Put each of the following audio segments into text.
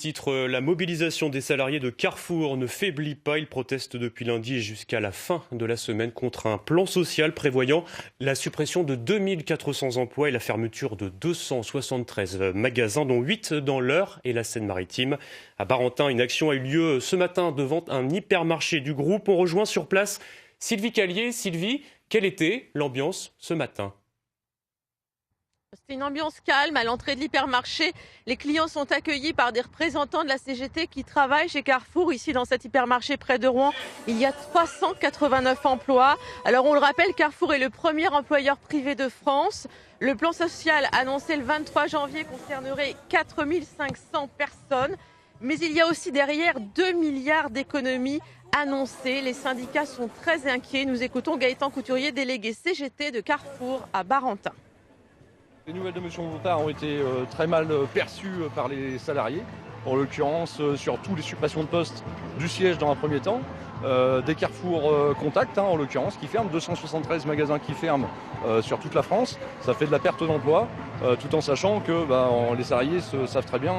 Titre, la mobilisation des salariés de Carrefour ne faiblit pas. Ils protestent depuis lundi et jusqu'à la fin de la semaine contre un plan social prévoyant la suppression de 2400 emplois et la fermeture de 273 magasins, dont 8 dans l'Eure et la Seine-Maritime. À Barentin, une action a eu lieu ce matin devant un hypermarché du groupe. On rejoint sur place Sylvie Callier. Sylvie, quelle était l'ambiance ce matin ? C'était une ambiance calme à l'entrée de l'hypermarché. Les clients sont accueillis par des représentants de la CGT qui travaillent chez Carrefour. Ici, dans cet hypermarché près de Rouen, il y a 389 emplois. Alors, on le rappelle, Carrefour est le premier employeur privé de France. Le plan social annoncé le 23 janvier concernerait 4500 personnes. Mais il y a aussi derrière 2 milliards d'économies annoncées. Les syndicats sont très inquiets. Nous écoutons Gaëtan Couturier, délégué CGT de Carrefour à Barentin. Les nouvelles de M. Bompard ont été très mal perçues par les salariés, en l'occurrence surtout les suppressions de postes du siège dans un premier temps, des Carrefour Contact en l'occurrence qui ferment, 273 magasins qui ferment sur toute la France. Ça fait de la perte d'emploi, tout en sachant que les salariés savent très bien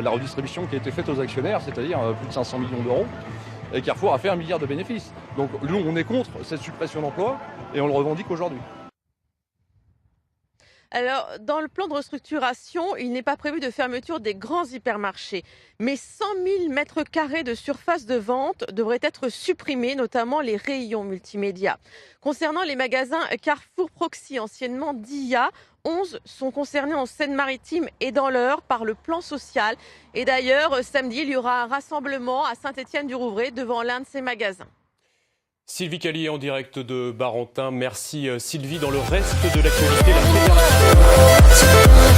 la redistribution qui a été faite aux actionnaires, c'est-à-dire plus de 500 millions d'euros. Et Carrefour a fait 1 milliard de bénéfices. Donc nous, on est contre cette suppression d'emplois et on le revendique aujourd'hui. Alors, dans le plan de restructuration, il n'est pas prévu de fermeture des grands hypermarchés. Mais 100 000 mètres carrés de surface de vente devraient être supprimés, notamment les rayons multimédia. Concernant les magasins Carrefour Proxi, anciennement DIA, 11 sont concernés en Seine-Maritime et dans l'Eure par le plan social. Et d'ailleurs, samedi, il y aura un rassemblement à Saint-Étienne-du-Rouvray devant l'un de ces magasins. Sylvie Callier en direct de Barentin. Merci Sylvie. Dans le reste de l'actualité, la fédération...